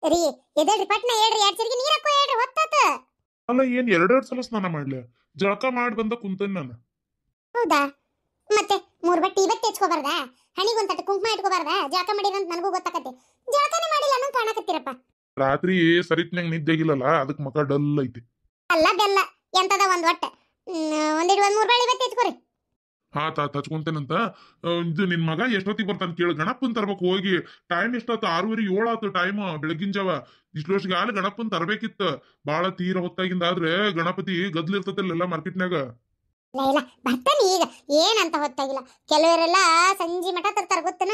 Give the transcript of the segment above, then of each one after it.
ರೀ ಎದೇಳ್ರಿ ಪಟ್ನ ಹೇಳ್ರಿ ಎರಡ್ ಸರಿಗೆ ನೀರ್ ಹಾಕೋ ಹೇಳ್ರಿ ಹೊತ್ತಾತ. ಅಲ್ಲ ಏನ್ ಎರಡೆರಡು ಸಲ ಸ್ನಾನ ಮಾಡ್ಲಿ? ಜಳಕ ಮಾಡಿ ಬಂದ ಕುಂತೇನ್ ನಾನು. ಹೌದಾ ಮತ್ತೆ ಮೂರ್ ಬಟ್ಟೆ ಬಟ್ಟೆ ಹಚ್ಕೋಬಾರ್ದ? ಹಣಿಗೊಂದ್ ತಟ್ಟೆ ಕುಂಕುಮ ಇಟ್ಕೋಬಾರ್ದ? ಜಳಕ ಮಾಡಿರಂತ ನನಗೂ ಗೊತ್ತಾಕತಿ. ಜಳಕನೇ ಮಾಡಿಲ್ಲ ಅನ್ನೋ ಕಾಣಕತ್ತೀರಪ್ಪ. ರಾತ್ರಿ ಸರಿತ್ನಂಗ್ ನಿದ್ದೆಗಿಲ್ಲಲ್ಲ, ಅದಕ್ ಮಕ ಡಲ್ ಐತಿ. ಅಲ್ಲ ಬೆಲ್ಲ ಎಂತದ ಒಂದ್ ಒಟ್ಟ ಒಂದ್ ಮೂರ್ ಬಳಿ ಬಟ್ಟೆ ಹಚ್ಕೋರಿ. ಹಾ ಹಚ್ಕೊಂತೇನಂತ. ಇದು ನಿನ್ ಮಗ ಎಷ್ಟೊತ್ತಿಗೆ ಬರ್ತಾನ ಕೇಳು. ಗಣಪನ್ ತರ್ಬೇಕು ಹೋಗಿ. ಟೈಮ್ ಎಷ್ಟಾತು? 6:30 7 ಆತು ಟೈಮ್ ಬೆಳಗಿನ ಜಾವ. ಇಷ್ಟೊತ್ತಿಗೆ ಆಲೆ ಗಣಪನ್ ತರ್ಬೇಕಿತ್ತ. ಬಾಳ ತೀರ ಹೊತ್ತಾಗಿಂದ ಆದ್ರೆ ಗಣಪತಿ ಗದ್ಲಿರ್ತತಿಲ್ಲ ಮಾರ್ಕೆಟ್ನಾಗ. ಇಲ್ಲ ಇಲ್ಲ ಬರ್ತಾನೆ ಈಗ, ಏನಂತ ಹೊತ್ತಾಗಿಲ್ಲ. ಕೆಲವರೆಲ್ಲ ಸಂಜೆ ಮಠ ತರ್ತಾರ ಗೊತ್ತನ.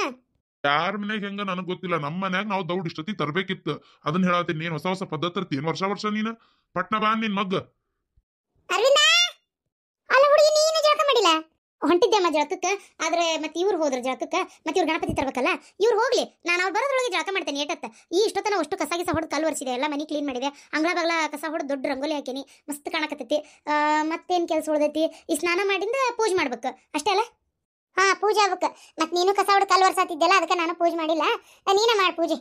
ಯಾರ ಮನ್ಯಾಗ ಹೆಂಗ ನನಗ್ ಗೊತ್ತಿಲ್ಲ. ನಮ್ಮ ಮನ್ಯಾಗ ನಾವು ದೌಡ್ ಇಷ್ಟೊತ್ತಿಗೆ ತರ್ಬೇಕಿತ್ತು. ಅದನ್ನ ಹೇಳತ್ತೀನಿ. ನೀನ್ ಹೊಸ ಹೊಸ ಪದ್ಧತಿ ತರ್ತೀನಿ ವರ್ಷ ನೀನ್. ಪಟ್ನ ಬಾ ನಿನ್ ಮಗ್ಗ. ಅರವಿಂದ, ಅಲ್ಲ ಹುಡುಗಿ ನೀನು ಜಳಕ ಮಾಡಿಲ್ಲ? ಹೊಂಟಿದ್ದೆಮ್ಮ ಜಳಕಕ್ಕ. ಆದ್ರೆ ಮತ್ತೆ ಇವ್ರು ಹೋದ್ರ ಜಳಕಕ್ಕ. ಮತ್ತೆ ಇವ್ರು ಗಣಪತಿ ತರ್ಬೇಕಲ್ಲ. ಇವ್ರು ಹೋಗ್ಲಿ, ನಾನು ಅವ್ರು ಬರೋದ್ರೊಳಗೆ ಜಳಕ ಮಾಡ್ತೇನೆ. ಏಟತ್ತ ಈ ಇಷ್ಟೊತ್ತನ ಅಷ್ಟು ಕಸ ಗಿಸ ಹೊಡೆದು ಕಲ್ಲು ಒರೆಸಿದೆ, ಎಲ್ಲ ಮನಿ ಕ್ಲೀನ್ ಮಾಡಿದೆ, ಅಂಗಳ ಬಗಲ ಕಸ ಹೊಡೆದು ದೊಡ್ಡ ರಂಗೋಲಿ ಹಾಕೇನಿ, ಮಸ್ತ್ ಕಾಣಕತ್ತೈತಿ. ಮತ್ತೇನ್ ಕೆಲಸ ಉಳ್ದೈತಿ? ಈ ಸ್ನಾನ ಮಾಡಿಂದ ಪೂಜೆ ಮಾಡ್ಬೇಕು ಅಷ್ಟೇ ಅಲ್ಲ? ಹಾ ಪೂಜೆ ಆಗ್ಬೇಕು. ಮತ್ತೆ ನೀನು ಕಸ ಹೊಡೆದು ಕಲ್ಲು ಒರೆಸಾತಿದ್ದೆಲ್ಲ, ಅದಕ್ಕೆ ನಾನು ಪೂಜೆ ಮಾಡಿಲ್ಲ. ನೀನೇ ಮಾಡಿ ಪೂಜೆ.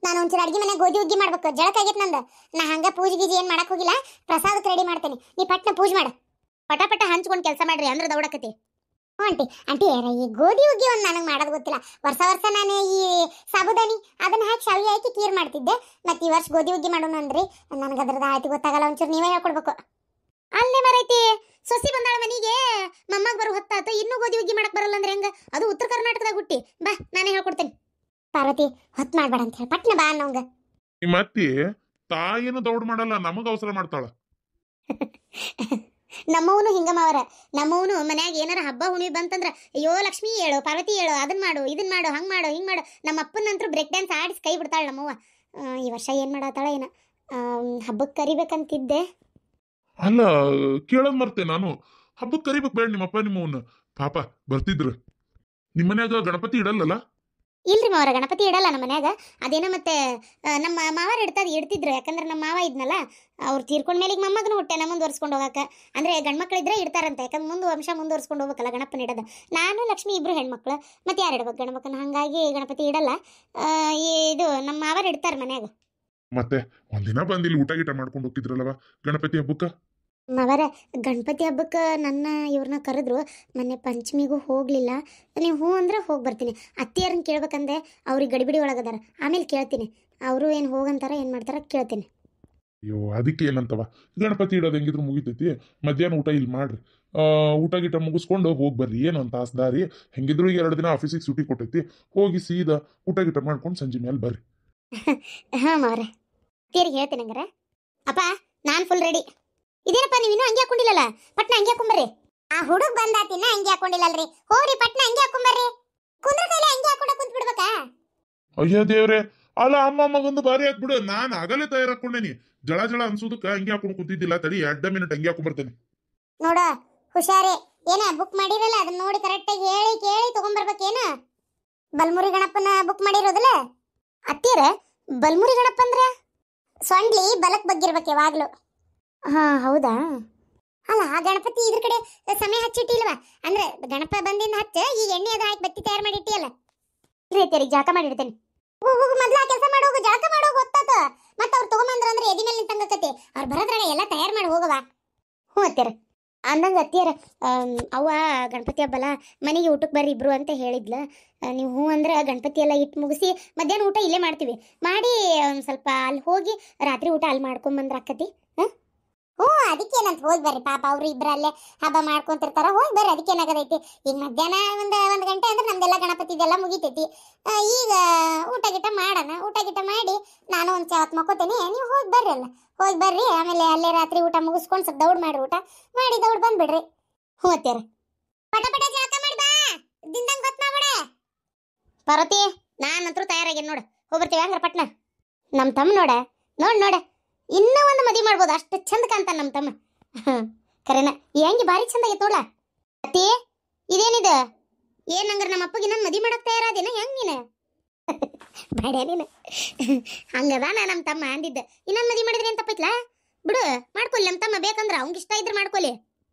ನಾನು ಒಂಚೂರು ಅಡ್ಗೆ ಮನೆ ಗೋಧಿ ಉಗ್ಗಿ ಮಾಡ್ಬೇಕು. ಜಳಕ ಆಗೈತೆ ನಂದು. ನಾ ಹಂಗ ಪೂಜೆ ಗೀಜಿ ಏನ್ ಮಾಡಕ್ ಹೋಗಿಲ್ಲ. ಪ್ರಸಾದಕ್ಕೆ ರೆಡಿ ಮಾಡ್ತೇನೆ. ನೀ ಪಟ್ನ ಪೂಜೆ ಮಾಡು. ಪಟ ಪಟ ಹಂಚ್ಕೊಂಡು ಕೆಲಸ ಮಾಡ್ರಿ, ಅಂದ್ರೆ ದೌಡಕತಿ. ಹ್ಞೂ ಆಂಟಿ. ಆಂಟಿ ಈ ಗೋಧಿ ಹುಗ್ಗಿ ಒಂದು ನನಗೆ ಮಾಡೋದು ಗೊತ್ತಿಲ್ಲ. ವರ್ಷ ನಾನು ಈ ಸಾಬುದಾನಿ ಅದನ್ನ ಹಾಕಿ ಶಾವಿಗೆ ಹಾಕಿ ಕೀರ್ ಮಾಡ್ತಿದ್ದೆ. ಮತ್ತೆ ಈ ವರ್ಷ ಗೋಧಿ ಹುಗ್ಗಿ ಮಾಡೋಣ ಅಂದ್ರಿ. ನನಗೆ ಅದ್ರದ್ದು ಆಯ್ತು ಗೊತ್ತಾಗಲ್ಲ. ಒಂಚೂರು ನೀವೇ ಹೇಳ್ಕೊಡ್ಬೇಕು. ಅಲ್ಲೇ ಮರೈತಿ ಸೊಸಿ ಬಂದಾಳ ಮನೆಗೆ. ಮಮ್ಮಗೆ ಬರೋ ಹೊತ್ತಾತು, ಇನ್ನೂ ಗೋಧಿ ಹುಗ್ಗಿ ಮಾಡಕ್ ಬರಲ್ಲ ಅಂದ್ರೆ ಹೆಂಗ? ಅದು ಉತ್ತರ ಕರ್ನಾಟಕದಾಗ ಹುಟ್ಟಿ. ಬಾ ನಾನೇ ಹೇಳ್ಕೊಡ್ತೇನೆ. ಪಾರ್ವತಿ ಹೊತ್ತು ಮಾಡ್ಬೇಡ ಅಂತ ಹೇಳಿ ಪಟ್ನ ಬಾ ಅನ್ನೋಂಗ. ಮತ್ತೆ ತಾಯಿನ ದೌಡ್ ಮಾಡಲ್ಲ, ನಮಗ ಅವಸರ ಮಾಡ್ತಾಳ. ನಮ್ಮವನು ಹಿಂಗಮ್ಮವರ. ನಮ್ಮವನು ಮನ್ಯಾಗ ಏನಾರ ಹಬ್ಬ ಹುಣ್ಣಿಮೆ ಬಂತಂದ್ರ ಅಯ್ಯೋ ಲಕ್ಷ್ಮಿ ಹೇಳು, ಪಾರ್ವತಿ ಹೇಳು, ಅದನ್ನ ಮಾಡು, ಇದನ್ನ ಮಾಡು, ಹಂಗ್ ಮಾಡು, ಹಿಂಗ್ ಮಾಡು. ನಮ್ಮ ಅಪ್ಪನಂತರೂ ಬ್ರೇಕ್ ಡ್ಯಾನ್ಸ್ ಆಡಿಸಿ ಕೈ ಬಿಡ್ತಾಳೆ ನಮ್ಮವ್ವ. ಈ ವರ್ಷ ಏನ್ ಮಾಡತ್ತಾಳ ಏನ? ಹಬ್ಬಕ್ಕೆ ಕರಿಬೇಕಂತಿದ್ದೆ. ಅಲ್ಲ ಕೇಳೋದ್ ಮರ್ತೆ ನಾನು. ಹಬ್ಬಕ್ಕೆ ಕರಿಬೇಕು ಬೇಡ ನಿಮ್ಮಪ್ಪ ನಿಮ್ಮವನ್ನ. ಪಾಪ ಬರ್ತಿದ್ರು. ನಿಮ್ ಮನ್ಯಾಗ ಗಣಪತಿ ಇಡಲ್ಲಲ್ಲ? ಇಲ್ರಿ ಮಾವರ, ಗಣಪತಿ ಇಡಲ್ಲ ನಮ್ಮ ಮನ್ಯಾಗ. ಅದೇನೋ ಮತ್ತೆ ನಮ್ಮ ಮಾವಾರ ಇಡ್ತಿದ್ರು. ಯಾಕಂದ್ರೆ ನಮ್ಮ ಮಾವ ಇದ್ನಲ್ಲ, ಅವ್ರು ತೀರ್ಕೊಂಡ ಮೇಲೆ ಈಗ ಮೊಮ್ಮಗನ ಹುಟ್ಟೆನ ಮುಂದುವರ್ಸ್ಕೊಂಡು ಹೋಗಾಕ. ಅಂದ್ರೆ ಗಂಡ್ಮಕ್ಳಿದ್ರೆ ಇಡ್ತಾರಂತೆ. ಯಾಕಂದ್ರೆ ವಂಶ ಮುಂದುವರ್ಸ್ಕೊಂಡು ಹೋಗ್ಬೇಕಲ್ಲ ಗಣಪನ ಇಡೋದು. ನಾನು ಲಕ್ಷ್ಮಿ ಇಬ್ರು ಹೆಣ್ಮಕ್ಳು, ಮತ್ತೆ ಯಾರು ಇಡ್ಬೇಕು ಗಣಮಕ್ಕನ? ಹಂಗಾಗಿ ಗಣಪತಿ ಇಡಲ್ಲ. ಇದು ನಮ್ಮ ಮಾವಾರ ಇಡ್ತಾರ ಮನ್ಯಾಗ. ಮತ್ತೆ ಒಂದಿನ ಬಂದು ಇಲ್ಲಿ ಊಟ ಗೀಟ ಮಾಡ್ಕೊಂಡು ಹೋಗಿದ್ರಲ್ಲವ ಗಣಪತಿ ಹಬ್ಬಕ್ಕ? ಮಾವರ ಗಣಪತಿ ಹಬ್ಬಕ್ಕೆ ನನ್ನ ಇವ್ರನ್ನ ಕರೆದ್ರು. ಮೊನ್ನೆ ಪಂಚಮಿಗೂ ಹೋಗ್ಲಿಲ್ಲ. ನೀವು ಹ್ಞೂ ಅಂದ್ರೆ ಹೋಗಿ ಬರ್ತೀನಿ. ಅತ್ತಿಯಾರನ್ನ ಕೇಳ್ಬೇಕಂದೆ. ಅವ್ರಿಗೆ ಗಡಿಬಿಡಿ ಒಳಗದಾರ. ಆಮೇಲೆ ಕೇಳ್ತೀನಿ. ಅವರು ಏನು ಹೋಗಂತಾರ ಏನು ಮಾಡ್ತಾರ ಕೇಳ್ತೀನಿ. ಅಯ್ಯೋ ಅದಕ್ಕೆ ಏನಂತವ, ಗಣಪತಿ ಇಡೋದು ಹೆಂಗಿದ್ರು ಮುಗಿತೈತಿ. ಮಧ್ಯಾಹ್ನ ಊಟ ಇಲ್ಲಿ ಮಾಡ್ರಿ. ಊಟ ಗೀಟ ಮುಗಿಸ್ಕೊಂಡು ಹೋಗಿ ಬರ್ರಿ. ಏನು ಒಂದು ತಾಸು ದಾರಿ. ಹೆಂಗಿದ್ರು 2 ದಿನ ಆಫೀಸಿಗೆ ಸುಟಿ ಕೊಟ್ಟೈತಿ. ಹೋಗಿ ಸೀದಾ ಊಟ ಗೀಟ ಮಾಡ್ಕೊಂಡು ಸಂಜೆ ಮೇಲೆ ಬರ್ರಿ. ಹಾಂ ಮಾವ್ರೆ, ಅತ್ತಿಯರಿಗೆ ಹೇಳ್ತೀನಿ ಹಂಗಾರೆ. ಅಪ್ಪ ನಾನು ಫುಲ್ ರೆಡಿ. ಇದೇನಪ್ಪ ನೀವು ಇನ್ನೂ ಹಂಗೆ ಹಾಕೊಂಡಿಲ್ಲಲ್ಲ? ಪಟ್ನ ಹಂಗೆ ಹಾಕೊಂಬರ್ರಿ. ಆ ಹುಡುಗ ಬಂದಾತಿನ ಹಂಗೆ ಹಾಕೊಂಡಿಲ್ಲಲ್ರಿ. ಹೋಗ್ರಿ ಪಟ್ನ ಹಂಗೆ ಹಾಕೊಂಬರ್ರಿ. ಕುಂದ್ರ ಕೈಲಿ ಹಂಗೆ ಹಾಕೊಂಡ ಕುಂತ್ ಬಿಡ್ಬೇಕಾ? ಅಯ್ಯೋ ದೇವ್ರೆ, ಅಲ್ಲ ಅಮ್ಮ ಮಗಂದು ಬಾರಿ ಹಾಕ್ಬಿಡು. ನಾನು ಆಗಲೇ ತಯಾರಾಕೊಂಡೇನಿ. ಜಳ ಅನ್ಸೋದಕ್ಕೆ ಹಂಗೆ ಹಾಕೊಂಡು ಕುಂತಿದ್ದಿಲ್ಲ. ತಡಿ 2 ಮಿನಿಟ್ ಹಂಗೆ ಹಾಕೊಂಡ್ಬರ್ತೇನೆ. ನೋಡ ಹುಷಾರಿ. ಏನ ಬುಕ್ ಮಾಡಿರಲ್ಲ ಅದನ್ನ ನೋಡಿ ಕರೆಕ್ಟಾಗಿ ಹೇಳಿ ಕೇಳಿ ತಗೊಂಡ್ಬರ್ಬೇಕೇನ? ಬಲ್ಮುರಿ ಗಣಪನ ಬುಕ್ ಮಾಡಿರೋದಲ್ಲ ಅತ್ತಿಯರ. ಬಲ್ಮುರಿ ಗಣಪ ಅಂದ್ರೆ ಸೊಂಡ್ಲಿ ಬಲಕ್ ಬಗ್ಗಿರ್ಬೇಕು ಯಾವಾಗ್ಲೂ. ಹಾ ಹೌದಾ? ಅಲ್ಲ ಆ ಗಣಪತಿ ಇದ್ರ ಕಡೆ ಸಮಯ ಹಚ್ಚಿಟ್ಟಿಲ್ವಾ? ಅಂದ್ರೆ ಗಣಪ ಬಂದಿಂದ ಹಚ್ಚ ಈ ಎಣ್ಣೆ ಅದು ಹಾಕಿ ಬತ್ತಿ ತಯಾರು ಮಾಡಿ ಇಟ್ಟಿಯಲ್ಲ. ರೀತಿಯರಿಗೆ ಜಳಕ ಮಾಡಿಡ್ತೇನೆ. ಮೊದ್ಲ ಕೆಲಸ ಮಾಡೋಗು, ಜಳಕ ಮಾಡೋಗು ಗೊತ್ತಾತ. ಮತ್ತೆ ಅವ್ರು ತಗೊಂಬಂದ್ರ ಅಂದ್ರೆ ಎದಿ ಮೇಲೆ ನಿಂತಂಗಕತಿ. ಅವ್ರು ಬರೋದ್ರಾಗ ಎಲ್ಲ ತಯಾರು ಮಾಡಿ ಹೋಗವ. ಹ್ಞೂ ಅತ್ತಿಯರ ಅಂದಂಗ. ಅತ್ತಿಯರ ಅವ್ವ ಗಣಪತಿ ಹಬ್ಬಲ್ಲ ಮನೆಗೆ ಊಟಕ್ಕೆ ಬರ್ರಿ ಇಬ್ರು ಅಂತ ಹೇಳಿದ್ಲ. ನೀವು ಹ್ಞೂ ಅಂದ್ರೆ ಗಣಪತಿ ಎಲ್ಲ ಇಟ್ಟು ಮುಗಿಸಿ ಮಧ್ಯಾಹ್ನ ಊಟ ಇಲ್ಲೇ ಮಾಡ್ತೀವಿ. ಮಾಡಿ ಒಂದು ಸ್ವಲ್ಪ ಅಲ್ಲಿ ಹೋಗಿ ರಾತ್ರಿ ಊಟ ಅಲ್ಲಿ ಮಾಡ್ಕೊಂಬಂದ್ರೆ ಅಕ್ಕತಿ. ಹ್ಞೂ ಅದಕ್ಕೇನಂತ ಹೋಗಿ ಬರ್ರಿ. ಪಾಪ ಅವ್ರು ಇಬ್ಬರಲ್ಲೇ ಹಬ್ಬ ಮಾಡ್ಕೊಂತಿರ್ತಾರ. ಹೋಗಿ ಬರ್ರಿ, ಅದಕ್ಕೇನಾಗದೈತಿ. ಈಗ ಮಧ್ಯಾಹ್ನ ಒಂದು ಗಂಟೆ ಅಂದ್ರೆ ನಮ್ದೆಲ್ಲ ಗಣಪತಿ ಇದೆಲ್ಲ ಮುಗಿತೈತಿ. ಈಗ ಊಟ ಗೀಟ ಮಾಡೋಣ. ಊಟ ಗೀಟ ಮಾಡಿ ನಾನು ಒಂದು ಚಾವತ್ ಮಕ್ಕೋತೇನೆ. ನೀವು ಹೋಗಿ ಬರ್ರಿ ಅಲ್ಲ. ಹೋಗಿ ಬರ್ರಿ. ಆಮೇಲೆ ಅಲ್ಲೇ ರಾತ್ರಿ ಊಟ ಮುಗಿಸ್ಕೊಂಡು ಸ್ವಲ್ಪ ದೌಡ್ ಮಾಡ್ರಿ. ಊಟ ಮಾಡಿ ದೌಡ್ ಬಂದ್ಬಿಡ್ರಿ. ಹ್ಞೂ ಅತ್ಯಾರ ಪಟ ಪಟ ಜಳಕ ಮಾಡಿ ಬಾ. ದಿಂದಂಗೆ ಗೊತ್ತ ಮಾಡ್ಬೇಡ. ಪಾರ್ವತಿ ನಾನಂತರೂ ತಯಾರಾಗೇನು ನೋಡು. ಹೋಗ್ಬರ್ತೀವಿ ಹಂಗಾರ ಪಟ್ನ. ನಮ್ಮ ತಮ್ಮ ನೋಡ ಇನ್ನೂ ಒಂದು ಮದುವೆ ಮಾಡ್ಬೋದು. ಅಷ್ಟು ಚಂದ ಕಾಣ್ತಾನ ನಮ್ಮ ತಮ್ಮ. ಕರೆನ ಹೆಂಗೆ ಭಾರಿ ಚಂದ ಆಗೈತೆ ನೋಡ್ಲ. ಅತ್ತಿ ಇದೇನಿದೆ? ಏನಂಗಾರ ನಮ್ಮ ಅಪ್ಪಗೆ ನಾನು ಮದುವೆ ಮಾಡಕ್ ತಯಾರಾದೇನ ಹೆಂಗ್ ನೀನು? ಬೇಡ ನೀನು ಹಂಗದಾನ ನಮ್ಮ ತಮ್ಮ ಅಂದಿದ್ದ. ಇನ್ನೊಂದು ಮದುವೆ ಮಾಡಿದ್ರೆ ಏನು ತಪ್ಪೈತ್ಲಾ? ಬಿಡು ಮಾಡ್ಕೊಲ್ಲಿ. ನಮ್ಮ ತಮ್ಮ ಬೇಕಂದ್ರ ಅವ್ನಿಗೆ ಇಷ್ಟ ಇದ್ರೆ ಮಾಡ್ಕೊಲಿ.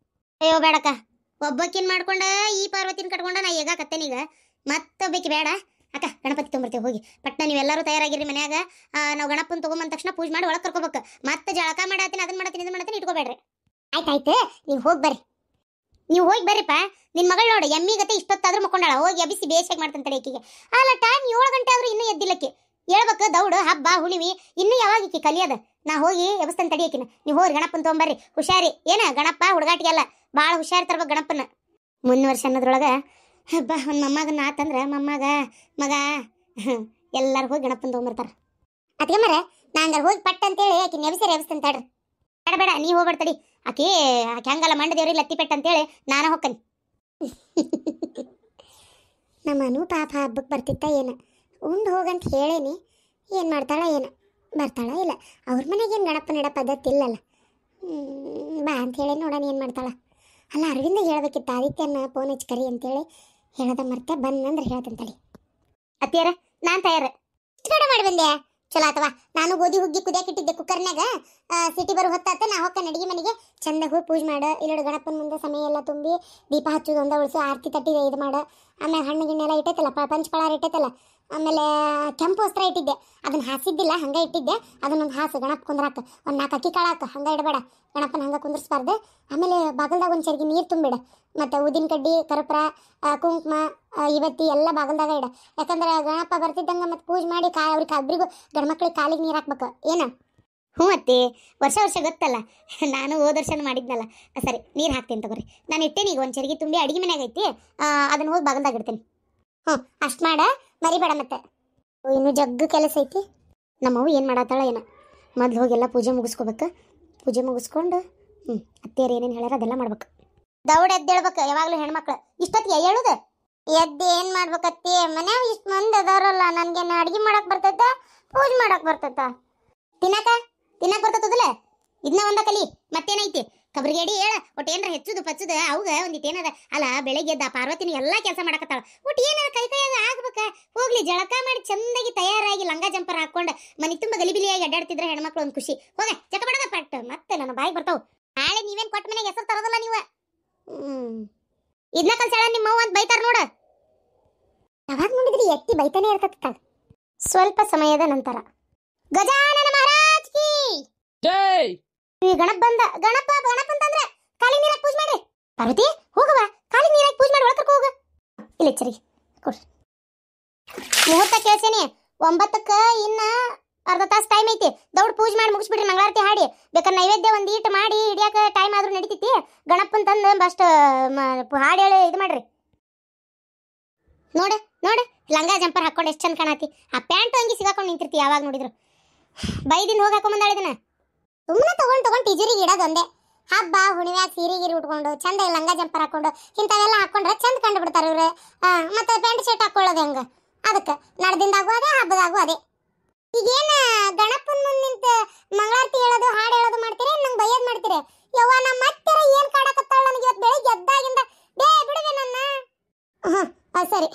ಅಯ್ಯೋ ಬೇಡಕ್ಕ, ಒಬ್ಬಕ್ಕಿನ್ ಮಾಡ್ಕೊಂಡ ಈ ಪಾರ್ವತಿನ ಕಟ್ಕೊಂಡ ನಾ ಹೇಗಾಕತ್ತೇನೀಗ. ಮತ್ತೊಬ್ಬಕ್ಕೆ ಬೇಡ. ಅಕ್ಕ ಗಣಪತಿ ತೊಗೊಂಬರ್ತೀವಿ ಹೋಗಿ ಪಟ್ನ ನೀವೆಲ್ಲರೂ ತಯಾರಾಗಿರಿ ಮನ್ಯಾಗ. ನಾವು ಗಣಪನ ತೊಗೊಂಬಂದ ತಕ್ಷಣ ಪೂಜೆ ಮಾಡಿ ಒಳಗೆ ಕರ್ಕೋಬೇಕು. ಮತ್ತೆ ಜಳಕ ಮಾಡತ್ತೀನಿ ಅದನ್ನ ಮಾಡತ್ತೀನಿ ಇದನ್ನ ಮಾಡತ್ತೀನಿ ಇಟ್ಕೋಬೇಡ್ರಿ. ಆಯ್ತಾಯ್ತು, ನೀವು ಹೋಗಿ ಬರ್ರಿ. ನೀವು ಹೋಗಿ ಬರ್ರಿಪ್ಪ. ನಿನ್ ಮಗಳು ನೋಡು ಎಮ್ಮಿ ಗತೆ ಇಷ್ಟೊತ್ತಾದ್ರೂ ಮಕ್ಕೊಂಡಾಳ. ಹೋಗಿ ಅಬಿಸಿ ಬೇಸಾಗಿ ಮಾಡ್ತಾನೆ ತಡೆಯಕಿಗೆ. ಅಲ್ಲ ಟೈಮ್ 7 ಗಂಟೆ ಆದ್ರೂ ಇನ್ನೂ ಎದ್ದಿಲ್ಲಕ್ಕೆ. ಹೇಳ್ಬೇಕು ದೌಡು ಹಬ್ಬ ಹುಣಿವಿ ಇನ್ನೂ ಯಾವಾಗ ಈಕಿ ಕಲಿಯೋದ. ನಾ ಹೋಗಿ ಎಬಸ್ತಾನೆ ತಡಿಯಕಿನ. ನೀವು ಹೋಗಿ ಗಣಪನ ತೊಗೊಂಬರ್ರಿ. ಹುಷಾರಿ ಏನ ಗಣಪ ಹುಡುಗಾಟಿಗೆಲ್ಲ ಭಾಳ ಹುಷಾರಿ ತರ್ಬೇಕು ಗಣಪನ. ಮುಂದಿನ ವರ್ಷ ಅನ್ನೋದ್ರೊಳಗೆ ಹಬ್ಬ ಒಂದು ಮೊಮ್ಮಗನ ಆತಂದ್ರೆ ಮೊಮ್ಮಗ ಮಗ ಎಲ್ಲರೂ ಹೋಗಿ ಗಣಪನ ತೊಗೊಂಬರ್ತಾರೆ. ಅದಕ್ಕೆ ಮರ ನಾ ಹಂಗಾರೆ ಹೋಗಿ ಪಟ್ಟ ಅಂತೇಳಿ ಆಕಿ ನೆಬಸರಿ ಎಬಸ್ತಾನೆ ತಡ್ರಿ. ಬೇಡ ಬೇಡ ನೀ ಹೋಗ್ಬೇಡ್ತಡಿ. ಆಕಿ ಹಂಗಲ್ಲ ಮಂಡ ದೇವ್ರಿ ಲತ್ತಿ ಪೆಟ್ಟ ಅಂತೇಳಿ ನಾನು ಹೋಗ್ಕನಿ. ನಮ್ಮನು ಪಾಪ ಹಬ್ಬಕ್ಕೆ ಬರ್ತಿತ್ತ ಏನು ಉಂಡು ಹೋಗಂತ ಹೇಳೇನಿ. ಏನು ಮಾಡ್ತಾಳ ಏನು ಬರ್ತಾಳ ಇಲ್ಲ. ಅವ್ರ ಮನೆಗೇನು ಗಣಪ ನಡ ಪದ್ಧತಿ ಇಲ್ಲಲ್ಲ. ಬಾ ಅಂತ ಹೇಳಿ ನೋಡೋಣ ಏನು ಮಾಡ್ತಾಳ. ಅಲ್ಲ ಅರವಿಂದ ಹೇಳ್ಬೇಕಿತ್ತು ಆದಿತ್ಯನ ಫೋನ್ ಹಚ್ಚಿ ಕರಿ ಅಂತೇಳಿ ಹೇಳದ ಮರ್ತೆ ಬಂದಂದ್ರೆ ಹೇಳ್ತಂತಳಿ. ಅತ್ತಿಯಾರ ನಾನು ತಯಾರ. ಇಷ್ಟು ಕಡೆ ಮಾಡಿ ಬಂದೆ ಚಲೋ ಆತವಾ. ನಾನು ಗೋಧಿ ಹುಗ್ಗಿ ಕುದಿಯಾಕಿಟ್ಟಿದ್ದೆ ಕುಕ್ಕರ್ನಾಗ. ಸಿಟಿ ಬರೋ ಹೊತ್ತಾತ ನಾ ಹೊಕ್ಕ ಅಡಿಗೆ ಮನೆಗೆ ಚಂದ ಹೋಗಿ ಪೂಜೆ ಮಾಡ. ಇಲ್ಲೋಡು ಗಣಪನ ಮುಂದೆ ಸಮಯ ಎಲ್ಲ ತುಂಬಿ ದೀಪ ಹಚ್ಚೋದು ಒಂದ ಉಳಿಸು ಆರತಿ ತಟ್ಟಿ ಇದು ಮಾಡ. ಆಮೇಲೆ ಹಣ್ಣು ಗಿಣ್ಣೆಲ್ಲ ಇಟ್ಟೈತಲ್ಲ ಪಂಚಪಳಾರ ಇಟ್ಟೈತಲ್ಲ. ಆಮೇಲೆ ಕೆಂಪು ವಸ್ತ್ರ ಇಟ್ಟಿದ್ದೆ ಅದನ್ನ ಹಾಸಿದ್ದಿಲ್ಲ ಹಂಗೆ ಇಟ್ಟಿದ್ದೆ. ಅದನ್ನೊಂದು ಹಾಸು ಗಣಪ ಕುಂದ್ರಾಕ ಒಂದು 4 ಅಕ್ಕಿ ಕಾಳಾಕ ಹಂಗೆ ಇಡಬೇಡ ಗಣಪನ ಹಂಗೆ ಕುಂದ್ರಿಸ್ಬಾರ್ದು. ಆಮೇಲೆ ಬಾಗಲ್ದಾಗ ಒಂದು ಚರ್ಗಿ ನೀರು ತುಂಬಿಡ. ಮತ್ತು ಉದಿನ ಕಡ್ಡಿ ಕರ್ಪೂರ ಕುಂಕುಮ ಇವತ್ತಿ ಎಲ್ಲ ಬಾಗಲ್ದಾಗ ಇಡ. ಯಾಕಂದ್ರೆ ಗಣಪ ಬರ್ತಿದ್ದಂಗೆ ಮತ್ತು ಪೂಜೆ ಮಾಡಿ ಅವ್ರಿಗೆ ಒಬ್ರಿಗೂ ಗಂಡ್ಮಕ್ಳಿಗೆ ಕಾಲಿಗೆ ನೀರು ಹಾಕ್ಬೇಕು ಏನ. ಹ್ಞೂ ಅತ್ತಿ ವರ್ಷ ವರ್ಷ ಗೊತ್ತಲ್ಲ. ನಾನು ಹೋದ ವರ್ಷನೂ ಮಾಡಿದ್ನಲ್ಲ. ಸರಿ ನೀರು ಹಾಕ್ತೀನಿ ತಗೋರಿ. ನಾನು ಇಟ್ಟೇನಿ ಈಗ ಒಂದು ಚರ್ಗಿ ತುಂಬಿ ಅಡುಗೆ ಮನೆಯಾಗ ಐತಿ. ಅದನ್ನು ಹೋಗಿ ಬಾಗಲ್ದಾಗ ಇಡ್ತೀನಿ. ಹ್ಞೂ ಅಷ್ಟು ಮಾಡ ಮರಿಬೇಡ. ಮತ್ತೆ ಇನ್ನೂ ಜಗ್ಗು ಕೆಲಸ ಐತಿ. ನಮ್ಮವು ಏನು ಮಾಡತ್ತಾಳ ಏನೋ. ಮೊದ್ಲು ಹೋಗೆಲ್ಲ ಪೂಜೆ ಮುಗಿಸ್ಕೋಬೇಕು. ಪೂಜೆ ಮುಗಿಸ್ಕೊಂಡು ಅತ್ತೆಯರು ಏನೇನು ಹೇಳ್ಯಾರ ಅದೆಲ್ಲ ಮಾಡ್ಬೇಕು. ದೌಡ್ ಎದ್ದೇಳ್ಬೇಕು ಯಾವಾಗಲೂ ಹೆಣ್ಮಕ್ಳು. ಇಷ್ಟೊತ್ತಿಗೆ ಹೇಳುದು ಎದ್ದು ಏನು ಮಾಡ್ಬೇಕತ್ತಿ ಮನ್ಯಾಗ ಇಷ್ಟು ಮಂದಿ ಅದಾರಲ್ಲ. ನನಗೇನು ಅಡುಗೆ ಮಾಡಕ್ಕೆ ಬರ್ತೈತ ಪೂಜೆ ಮಾಡಕ್ಕೆ ಬರ್ತೈತ ತಿನ್ನಕ್ಕೆ ಬರ್ತದಲ್ಲ. ಇದನ್ನ ಒಂದ ಕಲಿ ಮತ್ತೇನೈತಿ ಕಬ್ರಿಗೇಡಿ ಹೇಳ. ಒಟ್ಟು ಏನಾರ ಹೆಚ್ಚುದು ಪಚ್ಚುದು ಅವಾಗ ಒಂದಿಟ್ಟು ಏನದ. ಅಲ್ಲ ಬೆಳಗ್ಗೆ ಎದ್ದ ಪಾರ್ವತಿನ ಎಲ್ಲ ಕೆಲಸ ಮಾಡಕತ್ತಾಳ. ಒಟ್ಟು ಏನಾರ ಕೈಯಾಗ ಆಗ್ಬೇಕ. ಹೋಗ್ಲಿ ಜಳಕ ಮಾಡಿ ಚಂದಾಗಿ ತಯಾರಾಗಿ ಲಂಗ ಜಂಪರ್ ಹಾಕೊಂಡು ಮನೆ ತುಂಬ ಗಲಿಬಿಲಿಯಾಗಿ ಅಡ್ಡಾಡ್ತಿದ್ರೆ ಹೆಣ್ಮಕ್ಳು ಒಂದು ಖುಷಿ. ಹೋಗ ಚಕ ಬಡದ ಪಟ್ಟು ಮತ್ತೆ ನನ್ನ ಬಾಯಿಗೆ ಬರ್ತಾವ. ನಾಳೆ ನೀವೇನು ಕೊಟ್ಟ ಮನೆಗೆ ಹೆಸರು ತರೋದಲ್ಲ ನೀವು. ಇದನ್ನ ಕಲ್ಸಾಳ ನಿಮ್ಮವ್ವ ಅಂತ ಬೈತಾರ ನೋಡ. ಯಾವಾಗ ನೋಡಿದ್ರಿ ಎತ್ತಿ ಬೈತಾನೆ ಇರ್ತತ್ತ. ಸ್ವಲ್ಪ ಸಮಯದ ನಂತರ ಗಜಾನನ ಮಹಾರಾಜ್ ಕಿ ಜೈ. ಈ ಗಣಪ ಬಂದ. ಗಣಪ ಅಂತಂದ್ರೆ ಕಾಲಿಗೆ ನೀರಾಗಿ ಪೂಜೆ ಮಾಡ್ರಿ. ಪಾರ್ವತಿ ಹೋಗವ ಕಾಲಿಗೆ ನೀರಾಗಿ ಪೂಜೆ ಮಾಡಿ ಒಳಗೆ ಹೋಗ. ಇಲ್ಲ ಸರಿ ಕೊಡ್ರಿ. ಮುಹೂರ್ತ ಕೇಳ್ಸೇನಿ 9ಕ್ಕೆ ಇನ್ನ ಅರ್ಧ ತಾಸು ಟೈಮ್ ಐತಿ. ದೌಡ್ ಪೂಜೆ ಮಾಡಿ ಮುಗಿಸ್ಬಿಡ್ರಿ. ಮಂಗಳಾರತಿ ಹಾಡಿ ಬೇಕಾದ್ರೆ ನೈವೇದ್ಯ ಒಂದು ಈಟ್ ಮಾಡಿ ಹಿಡಿಯಾಕ ಟೈಮ್ ಆದ್ರೂ ನಡೀತೈತಿ. ಗಣಪನ್ ತಂದು ಅಷ್ಟು ಹಾಡಿ ಹೇಳಿ ಇದು ಮಾಡ್ರಿ. ನೋಡು ಲಂಗ ಜಂಪರ್ ಹಾಕೊಂಡು ಎಷ್ಟು ಚಂದ ಕಾಣತಿ. ಆ ಪ್ಯಾಂಟ್ ಅಂಗಿ ಸಿಗಾಕೊಂಡು ನಿಂತಿರ್ತಿ ಯಾವಾಗ ನೋಡಿದ್ರು. ಬೈದಿನ ಹೋಗಿ ಹಾಕೊಂಬಂದಾಳ ಇದನ್ನ. ಸುಮ್ಮನೆ ತಗೊಂಡು ಟೀಜರಿಗೆ ಇಡೋದು ಒಂದೇ. ಹಬ್ಬ ಹುಣಿವ್ಯಾಗ ಸೀರೆ ಗೀರಿ ಉಟ್ಕೊಂಡು ಚಂದ ಲಂಗ ಜಂಪರ್ ಹಾಕೊಂಡು ಇಂಥವೆಲ್ಲ ಹಾಕೊಂಡ್ರೆ ಚಂದ ಕಂಡು ಬಿಡ್ತಾರೆ ಇವ್ರು. ಮತ್ತೆ ಪ್ಯಾಂಟ್ ಶರ್ಟ್ ಹಾಕೊಳ್ಳೋದು ಹೆಂಗೆ. ಅದಕ್ಕೆ ನಡೆದಿಂದಾಗೂ ಅದೇ ಹಬ್ಬದಾಗೂ ಅದೇ. ಈಗೇನು ಗಣಪನ ಮುಂದೆ ನಿಂತು ಮಂಗಳಾರತಿ ಹೇಳೋದು ಹಾಡು ಹೇಳೋದು ಮಾಡ್ತೀರಿ ನಂಗೆ ಬೈಯೋದು ಮಾಡ್ತೀರಿ. ಯವ್ವ ನಮ್ಮ ಮತ್ತೆ ಏನು ಕಾಡಕತ್ತಾಳ ನನಗೆ ಇವತ್ತು ಬೆಳಿಗ್ಗೆ ಎದ್ದಾಗಿಂದ. ಬಿಡುವೆ ನನ್ನ. ಸರಿ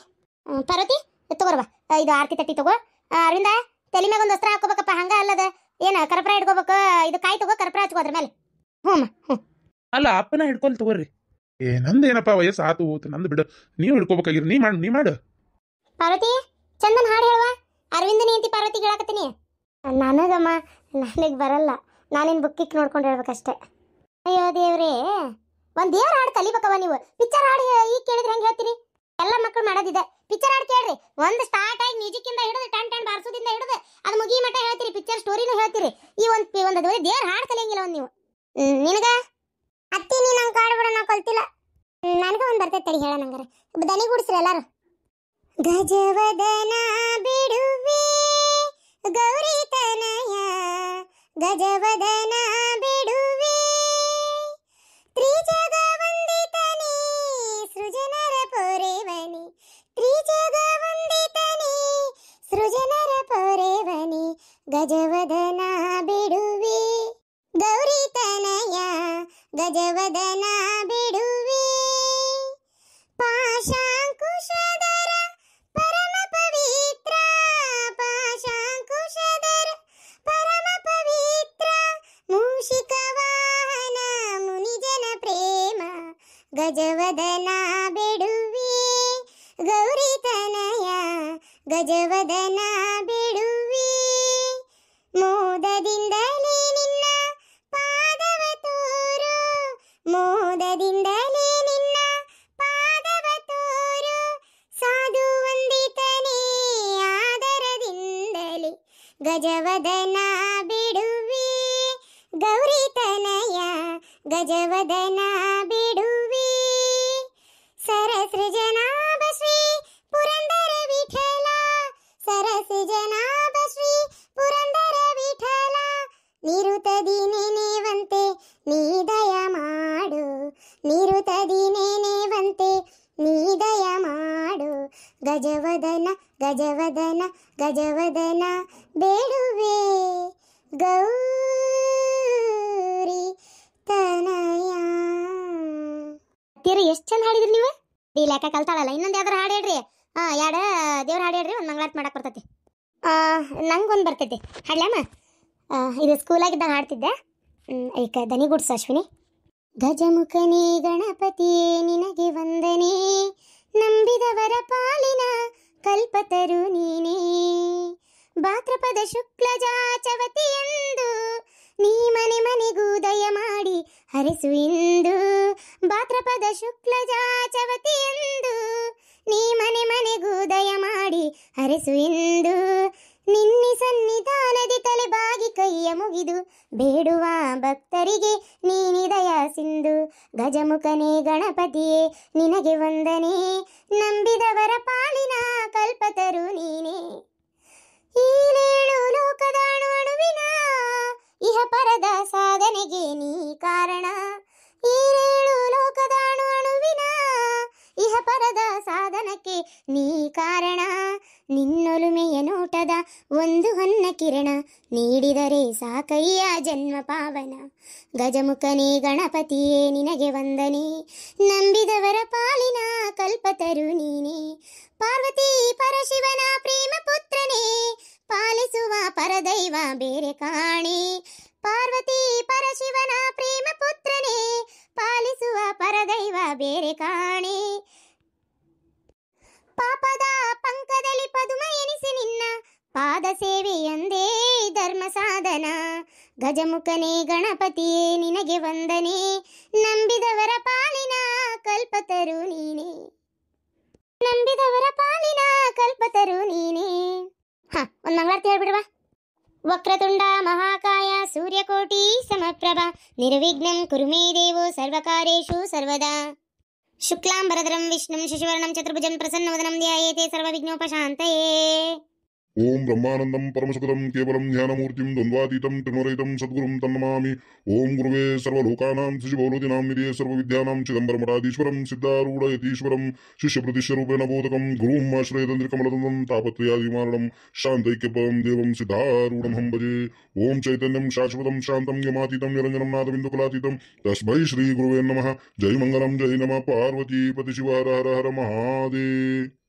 ಪಾರ್ವತಿ ತಗೋರ್ವ ಇದು ಆರತಿ ತಟ್ಟಿ ತಗೋ. ಅರವಿಂದ ತಲೆ ಮ್ಯಾಗ ಒಂದು ವಸ್ತ್ರ ಹಾಕೋಬೇಕಪ್ಪ. ಹಂಗ ಅಲ್ಲದ ಏನ ಕರ್ಪೂರ ಇಟ್ಕೋಬೇಕು. ಇದು ಕಾಯಿ ತಗೋ ಕರ್ಪೂರ ಹಚ್ಕೋ ಅದ್ರ ಮೇಲೆ. ಹ್ಞೂ ಅಲ್ಲ ಅಪ್ಪನ ಹಿಡ್ಕೊಲ್ ತಗೋರಿ. ನಂದು ಏನಪ್ಪ ವಯಸ್ಸು ಆತು ಹೋತು ನಂದು ಬಿಡು. ನೀವು ಹಿಡ್ಕೋಬೇಕಾಗಿರಿ. ನೀ ಮಾಡು ಪಾರ್ವತಿ ಚಂದನ್ ಹಾಡು ಹೇಳುವ. ಅರವಿಂದನಿ ಅಂತಿ ಪಾರ್ವತಿ ಹೇಳಕತ್ತೀನಿ. ನನಗಮ್ಮ ನನಗೆ ಬರಲ್ಲ. ನಾನೇನು ಬುಕ್ಕಿಕ್ ನೋಡ್ಕೊಂಡು ಹೇಳ್ಬೇಕಷ್ಟೆ. ಅಯ್ಯೋ ದೇವ್ರೇ ಒಂದು ದೇವ್ರ ಹಾಡು ಕಲಿಬೇಕವ ನೀವು. ಪಿಕ್ಚರ್ ಹಾಡು ಈಗ ಕೇಳಿದ್ರೆ ಹೆಂಗೆ ಹೇಳ್ತೀರಿ. ಎಲ್ಲ ಮಕ್ಕಳು ಮಾಡೋದಿದೆ. ಪಿಕ್ಚರ್ ಹಾಡು ಕೇಳ್ರಿ. ಒಂದು ಸ್ಟಾರ್ಟ್ ಆಗಿ ಮ್ಯೂಸಿಕ್ಕಿಂದ ಹಿಡಿದು ಟನ್ ಬಾರಿಸೋದಿಂದ ಹಿಡಿದು ಅದು ಮುಗಿ ಮಟ್ಟ ಹೇಳ್ತೀರಿ. ಪಿಕ್ಚರ್ ಸ್ಟೋರಿನೂ ಹೇಳ್ತೀರಿ. ಈ ಒಂದು ದೇವ್ರ ಹಾಡು ಕಲಿಯಂಗಿಲ್ಲ ಒಂದು ನೀವು. ನಿನಗ ಅತ್ತಿ ನೀನು ನಂಗೆ ಕಾಡ್ಬಿಡ ನಾ ಕಲ್ತಿಲ್ಲ. ನನಗೆ ಒಂದು ಬರ್ತೈತೆ ತಡಿ ಹೇಳ ನಂಗಾರೆ. ದನಿ ಗುಡಿಸ್ರಿ ಎಲ್ಲಾರು. ಗಜವದನ ಬಿಡುವೆ ಗೌರಿ ತನಯ ಗಜವದನ ಬಿಡುವೆ ತ್ರಿಜಗ ವಂದಿತನೇ ಸೃಜನರ ಪೊರೆವನಿ ತ್ರಿಜಗ ವಂದಿತನೇ ಸೃಜನರ ಪೊರೆವನಿ ಗಜವದನ ಬಿಡುವೆ ಗೌರಿ ತನಯ ಗಜವದನ ಬಿಡುವೆ ಪಾಶಾಂಕುಶಧರ ಪರಮ ಪವಿತ್ರ ಪಾಶಾಂಕುಶಧರ ಪರಮ ಪವಿತ್ರ ಮೂಷಿಕ ವಾಹನ ಮುನಿಜನ ಪ್ರೇಮ ಗಜವದನ ಬಿಡುವೆ ಗೌರಿ ತನಯ ಗಜವದನ ಬಿಡುವೆ ಮೋದದಿಂದಲೇ ನಿನ್ನ ಪಾದವ ತೋರು ಮೋದದಿಂದಲೇ ನಿನ್ನ ಪಾದವ ತೋರು ಸಾಧು ವಂದಿತನೇ ಆದರದಿಂದಲೇ ಗಜವದನ ಬಿಡುವೆ ಗೌರಿ ತನಯ ಗಜವದನ ಬಿಡುವೆ ಸರಸೃಜನಾಭ ಶ್ರೀ ಪುರಂದರ ವಿಠಲ ಸರಸೃಜನಾಭ ಶ್ರೀ ಪುರಂದರ ವಿಠಲ ನಿರುತದಿ ನೆನೆವಂತೆ ನೀ ದಯ ಮಾಡು ನಿರುತದಿ ನೆನೆವಂತೆ ನೀ ದಯ ಮಾಡು ಗಜವದನ ಗಜವದನ ಗಜವದನ ಬೇಡುವೆ ಗೌರಿ ತನಯ. ತೀರಿ ಎಷ್ಟು ಚಂದ ಹಾಡಿದ್ರಿ ನೀವು. ಈ ಲೆಕ್ಕ ಕಲ್ತಾಳಲ್ಲ, ಇನ್ನೊಂದು ಯಾವ್ದಾರು ಹಾಡು ಹೇಳ್ರಿ. ಎರಡು ದೇವ್ರ ಹಾಡು ಹೇಳ್ರಿ, ಒಂದು ಮಂಗಳಾರತಿ ಮಾಡಕ್ ಬರ್ತೈತಿ. ನಂಗೊಂದು ಬರ್ತೈತಿ ಹಾಡ್ಲಮ್ಮ. ಇದು ಸ್ಕೂಲಾಗಿದ್ದಾಗ ಹಾಡ್ತಿದ್ದೆ. ಈಗ ದನಿಗುಡ್ಸು ಅಶ್ವಿನಿ. ಗಜಮುಖನೇ ಗಣಪತಿಯೇ ನಿನಗೆ ವಂದನೆ ನಂಬಿದವರ ಪಾಲಿನ ಕಲ್ಪತರು ನೀನೇ ಭಾದ್ರಪದ ಶುಕ್ಲ ಜಾಚವತಿಯೆಂದು ನೀ ಮನೆ ಮನೆಗೂ ದಯ ಮಾಡಿ ಹರಿಸು ಇಂದು ಭಾದ್ರಪದ ಶುಕ್ಲ ಜಾಚವತಿಯೆಂದು ನೀ ಮನೆ ಮನೆಗೂ ದಯ ಮಾಡಿ ಹರಿಸು ಇಂದು ನಿನ್ನಿ ಸನ್ನಿಧಾನದಿ ತಲೆ ಬಾಗಿ ಕೈಯ ಮುಗಿದು ಬೇಡುವ ಭಕ್ತರಿಗೆ ನೀನಿ ದಯ ಸಿಂಧು ಗಜಮುಖನೇ ಗಣಪತಿಯೇ ನಿನಗೆ ವಂದನೆ ನಂಬಿದವರ ಪಾಲಿನ ಕಲ್ಪತರು ನೀನೇ ಈಲೇಳು ಲೋಕದ ಅಣುವಿನ ಇಹ ಪರದ ಸಾಧನೆಗೆ ನೀ ಕಾರಣ ಈಲೇಳು ಲೋಕದ ಅಣುವಿನ ಇಹ ಪರದ ಸಾಧನಕ್ಕೆ ನೀ ಕಾರಣ ನಿನ್ನೊಲುಮೆಯ ನೋಟದ ಒಂದು ಹೊನ್ನ ಕಿರಣ ನೀಡಿದರೆ ಸಾಕಯ್ಯ ಜನ್ಮ ಪಾವನ ಗಜಮುಖನೇ ಗಣಪತಿಯೇ ನಿನಗೆ ವಂದನೆ ನಂಬಿದವರ ಪಾಲಿನ ಕಲ್ಪತರು ನೀನೇ ಪಾರ್ವತಿ ಪರಶಿವನ ಪ್ರೇಮ ಪುತ್ರನೇ ಪಾಲಿಸುವ ಪರದೈವ ಬೇರೆ ಕಾಣೆ ಪಾರ್ವತಿ ಪರಶಿವನ ಪ್ರೇಮ ಪುತ್ರನೇ ಪಾಲಿಸುವ ಪರದೈವ ಬೇರೆ ಕಾಣೆ ಪಾಪದ ಪಂಕದಲ್ಲಿ ಪದುಮ ಎನಿಸಿ ನಿನ್ನ ಪಾದ ಸೇವೆಯಂದೇ ಧರ್ಮ ಸಾಧನ ಗಜಮುಖನೇ ಗಣಪತಿಯೇ ನಿನಗೆ ವಂದನೆ ನಂಬಿದವರ ಪಾಲಿನ ಕಲ್ಪತರು ನೀನೇ ನಂಬಿದವರ ಪಾಲಿನ ಕಲ್ಪತರು ನೀನೇ. ಒಂದು ಮಂಗಳಾರತಿ ಹೇಳ್ಬಿಡುವ. ವಕ್ರತುಂಡ ಮಹಾಕಾಯ ಸೂರ್ಯಕೋಟಿ ಸಮಪ್ರಭ ನಿರ್ವಿಘ್ನಂ ಕುರು ಮೇ ದೇವೋ ಸರ್ವಕಾರ್ಯೇಷು ಸರ್ವದಾ ಶುಕ್ಲಾಂಬರಧರಂ ವಿಷ್ಣುಂ ಶಶಿವರ್ಣಂ ಚತುರ್ಭುಜಂ ಪ್ರಸನ್ನವದನಂ ಧ್ಯಾಯೇತೆ ಸರ್ವವಿಘ್ನೋಪಶಾಂತಯೇ. ಓಂ ಬ್ರಹ್ಮಾನಂದಂ ಪರಮಸುಖದಂ ಕೇವಲಂ ಜ್ಞಾನಮೂರ್ತಿಂ ದ್ವಂದ್ವಾತೀತಂ ತ್ರಿಗುಣರಹಿತಂ ಸದ್ಗುರುಂ ತನ್ನಮಾಮಿ. ಓಂ ಗುರುವೇ ಸರ್ವಲೋಕಾನಾಂ ಶುಚಿಭೌಲೋತಿನಾಂ ನಿಧಿಯೇ ಸರ್ವವಿದ್ಯಾನಾಂ ಚಿದಂಬರಮಠಾಧೀಶ್ವರಂ ಸಿದ್ಧಾರೂಢಯತೀಶ್ವರಂ ಶಿಷ್ಯಪ್ರತಿಷ್ಠರೂಪೇಣ ಬೋಧಕಂ ಗುರುಂ ಆಶ್ರಯತಂತ್ರಿಕಮಲತಂತ್ರಂ ತಾಪತ್ರಯಾದಿಮಾರಣಂ ಶಾಂತೈಕ್ಯಪದಂ ದೇವಂ ಸಿದ್ಧಾರೂಢಂ ಹಂ ಭಜೆ. ಓಂ ಚೈತನ್ಯಂ ಶಾಶ್ವತಂ ಶಾಂತಂ ಯಮಾತೀತಂ ನಿರಂಜನಂ ನಾದಬಿಂದುಕಲಾತೀತಂ ತಸ್ಮೈ ಶ್ರೀ ಗುರುವೇ ನಮಃ. ಜೈ ಮಂಗಲಂ ಜೈ ನಮಃ. ಪಾರ್ವತಿ ಪತಿ ಶಿವ ಹರ ಹರ ಹರ ಮಹಾದೇವ.